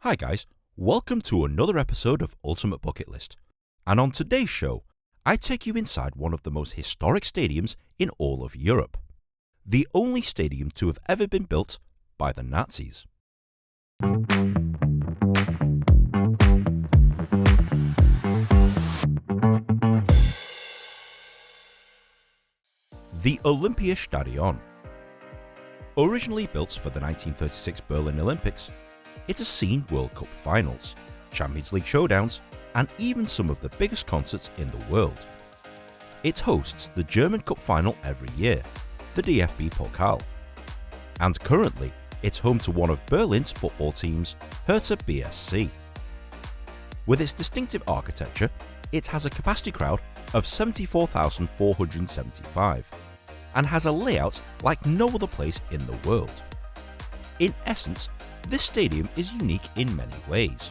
Hi guys, welcome to another episode of Ultimate Bucket List. And on today's show, I take you inside one of the most historic stadiums in all of Europe. The only stadium to have ever been built by the Nazis. The Olympiastadion. Originally built for the 1936 Berlin Olympics, it has seen World Cup finals, Champions League showdowns, and even some of the biggest concerts in the world. It hosts the German Cup final every year, the DFB Pokal. And currently, it's home to one of Berlin's football teams, Hertha BSC. With its distinctive architecture, it has a capacity crowd of 74,475 and has a layout like no other place in the world. In essence, this stadium is unique in many ways.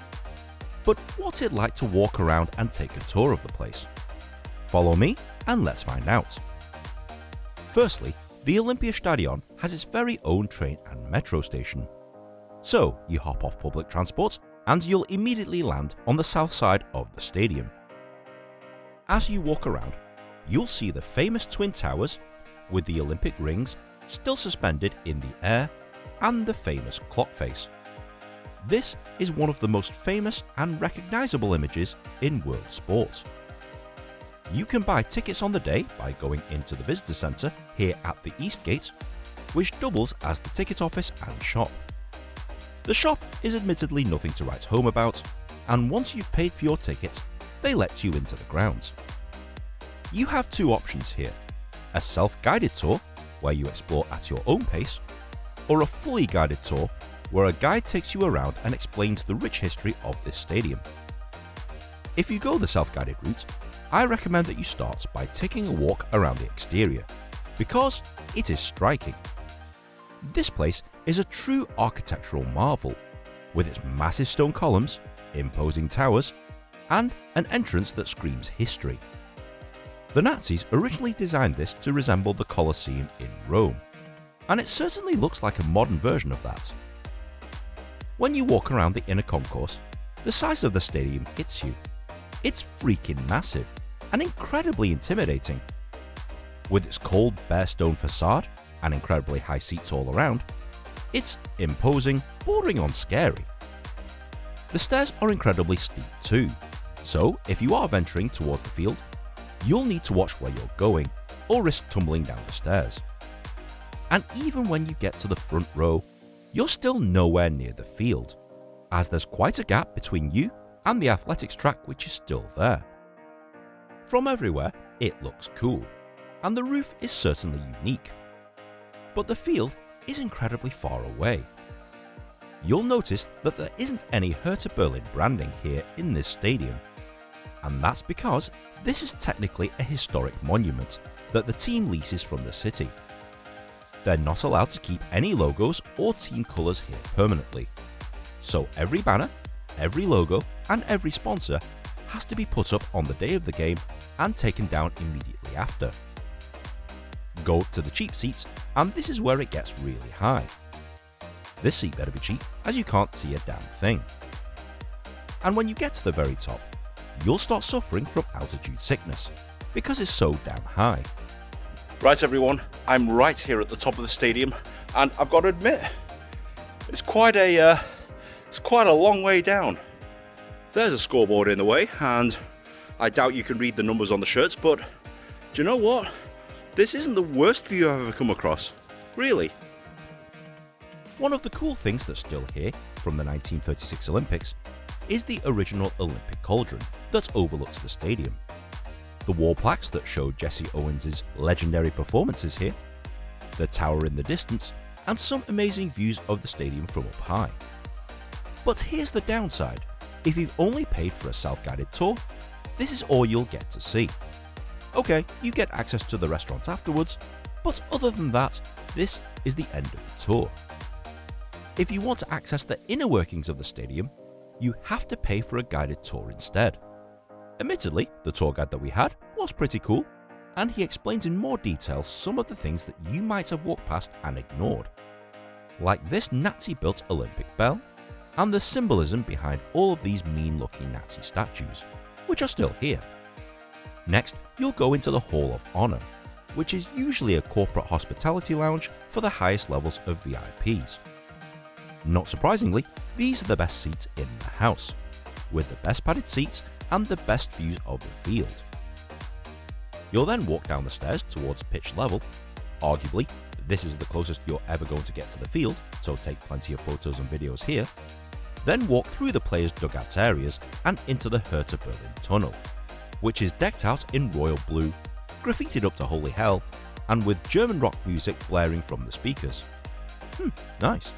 But what's it like to walk around and take a tour of the place? Follow me and let's find out. Firstly, the Olympiastadion has its very own train and metro station. So you hop off public transport and you'll immediately land on the south side of the stadium. As you walk around, you'll see the famous Twin Towers with the Olympic rings still suspended in the air and the famous clock face. This is one of the most famous and recognisable images in world sport. You can buy tickets on the day by going into the visitor centre here at the East Gate, which doubles as the ticket office and shop. The shop is admittedly nothing to write home about, and once you've paid for your ticket, they let you into the grounds. You have two options here: a self-guided tour, where you explore at your own pace, or a fully guided tour, where a guide takes you around and explains the rich history of this stadium. If you go the self-guided route, I recommend that you start by taking a walk around the exterior, because it is striking. This place is a true architectural marvel, with its massive stone columns, imposing towers, and an entrance that screams history. The Nazis originally designed this to resemble the Colosseum in Rome, and it certainly looks like a modern version of that. When you walk around the inner concourse, the size of the stadium hits you. It's freaking massive and incredibly intimidating. With its cold, bare stone facade and incredibly high seats all around, it's imposing, bordering on scary. The stairs are incredibly steep too, so if you are venturing towards the field, you'll need to watch where you're going or risk tumbling down the stairs. And even when you get to the front row, you're still nowhere near the field, as there's quite a gap between you and the athletics track, which is still there. From everywhere, it looks cool, and the roof is certainly unique. But the field is incredibly far away. You'll notice that there isn't any Hertha Berlin branding here in this stadium, and that's because this is technically a historic monument that the team leases from the city. They're not allowed to keep any logos or team colours here permanently, so every banner, every logo and every sponsor has to be put up on the day of the game and taken down immediately after. Go to the cheap seats, and this is where it gets really high. This seat better be cheap, as you can't see a damn thing. And when you get to the very top, you'll start suffering from altitude sickness, because it's so damn high. Right everyone, I'm right here at the top of the stadium, and I've got to admit, it's quite a long way down. There's a scoreboard in the way, and I doubt you can read the numbers on the shirts, but do you know what? This isn't the worst view I've ever come across, really. One of the cool things that's still here from the 1936 Olympics is the original Olympic cauldron that overlooks the stadium. The wall plaques that show Jesse Owens' legendary performances here, the tower in the distance, and some amazing views of the stadium from up high. But here's the downside: if you've only paid for a self-guided tour, this is all you'll get to see. Okay, you get access to the restaurant afterwards, but other than that, this is the end of the tour. If you want to access the inner workings of the stadium, you have to pay for a guided tour instead. Admittedly, the tour guide that we had was pretty cool, and he explains in more detail some of the things that you might have walked past and ignored. Like this Nazi-built Olympic bell, and the symbolism behind all of these mean-looking Nazi statues, which are still here. Next, you'll go into the Hall of Honor, which is usually a corporate hospitality lounge for the highest levels of VIPs. Not surprisingly, these are the best seats in the house, with the best padded seats and the best views of the field. You'll then walk down the stairs towards pitch level. Arguably, this is the closest you're ever going to get to the field, so take plenty of photos and videos here. Then walk through the players' dugout areas and into the Hertha Berlin tunnel, which is decked out in royal blue, graffitied up to holy hell, and with German rock music blaring from the speakers. Nice.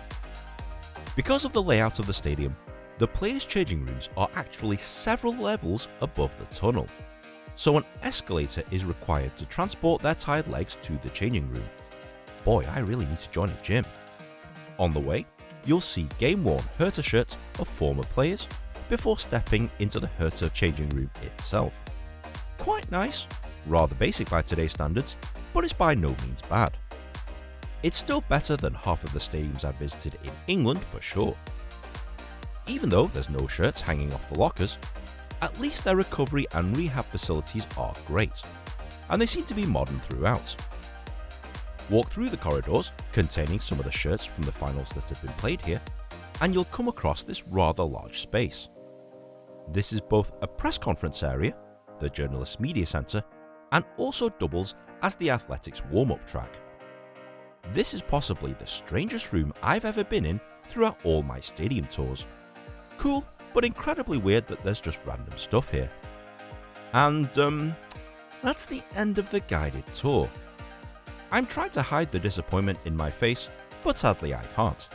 Because of the layout of the stadium, the players' changing rooms are actually several levels above the tunnel, so an escalator is required to transport their tired legs to the changing room. Boy, I really need to join a gym. On the way, you'll see game-worn Hertha shirts of former players before stepping into the Hertha changing room itself. Quite nice, rather basic by today's standards, but it's by no means bad. It's still better than half of the stadiums I've visited in England for sure. Even though there's no shirts hanging off the lockers, at least their recovery and rehab facilities are great, and they seem to be modern throughout. Walk through the corridors containing some of the shirts from the finals that have been played here, and you'll come across this rather large space. This is both a press conference area, the journalists' media centre, and also doubles as the athletics warm-up track. This is possibly the strangest room I've ever been in throughout all my stadium tours. Cool, but incredibly weird that there's just random stuff here. And that's the end of the guided tour. I'm trying to hide the disappointment in my face, but sadly I can't.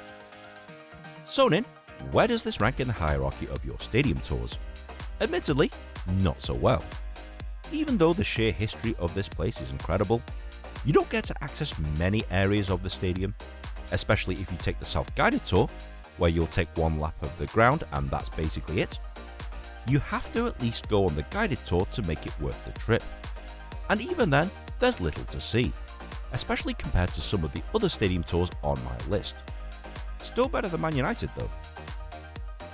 So Nin, where does this rank in the hierarchy of your stadium tours? Admittedly, not so well. Even though the sheer history of this place is incredible, you don't get to access many areas of the stadium, especially if you take the self-guided tour, where you'll take one lap of the ground and that's basically it. You have to at least go on the guided tour to make it worth the trip. And even then, there's little to see, especially compared to some of the other stadium tours on my list. Still better than Man United though.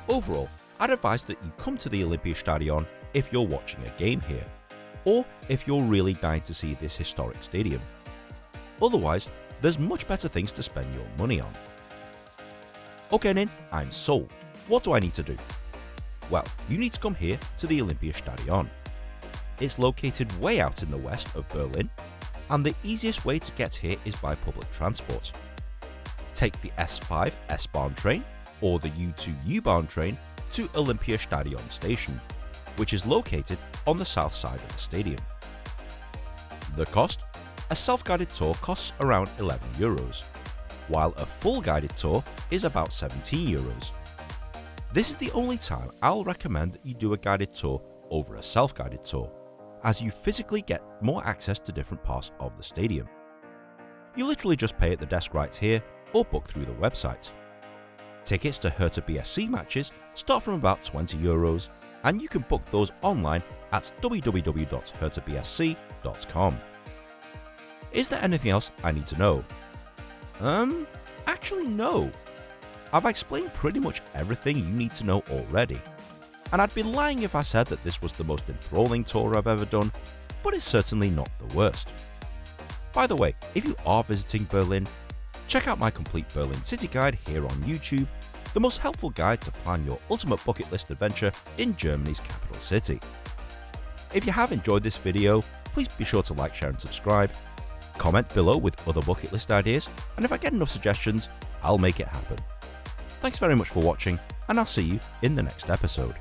Overall, I'd advise that you come to the Olympiastadion if you're watching a game here, or if you're really dying to see this historic stadium. Otherwise, there's much better things to spend your money on. Okay Nin, I'm sold. What do I need to do? Well, you need to come here to the Olympiastadion. It's located way out in the west of Berlin, and the easiest way to get here is by public transport. Take the S5 S-Bahn train or the U2 U-Bahn train to Olympiastadion station, which is located on the south side of the stadium. The cost? A self-guided tour costs around €11, while a full guided tour is about €17. This is the only time I'll recommend that you do a guided tour over a self-guided tour, as you physically get more access to different parts of the stadium. You literally just pay at the desk right here or book through the website. Tickets to Hertha BSC matches start from about €20, and you can book those online at www.herthabsc.com. Is there anything else I need to know? Actually no. I've explained pretty much everything you need to know already, and I'd be lying if I said that this was the most enthralling tour I've ever done, but it's certainly not the worst. By the way, if you are visiting Berlin, check out my complete Berlin City Guide here on YouTube, the most helpful guide to plan your ultimate bucket list adventure in Germany's capital city. If you have enjoyed this video, please be sure to like, share and subscribe. Comment below with other bucket list ideas, and if I get enough suggestions, I'll make it happen. Thanks very much for watching, and I'll see you in the next episode.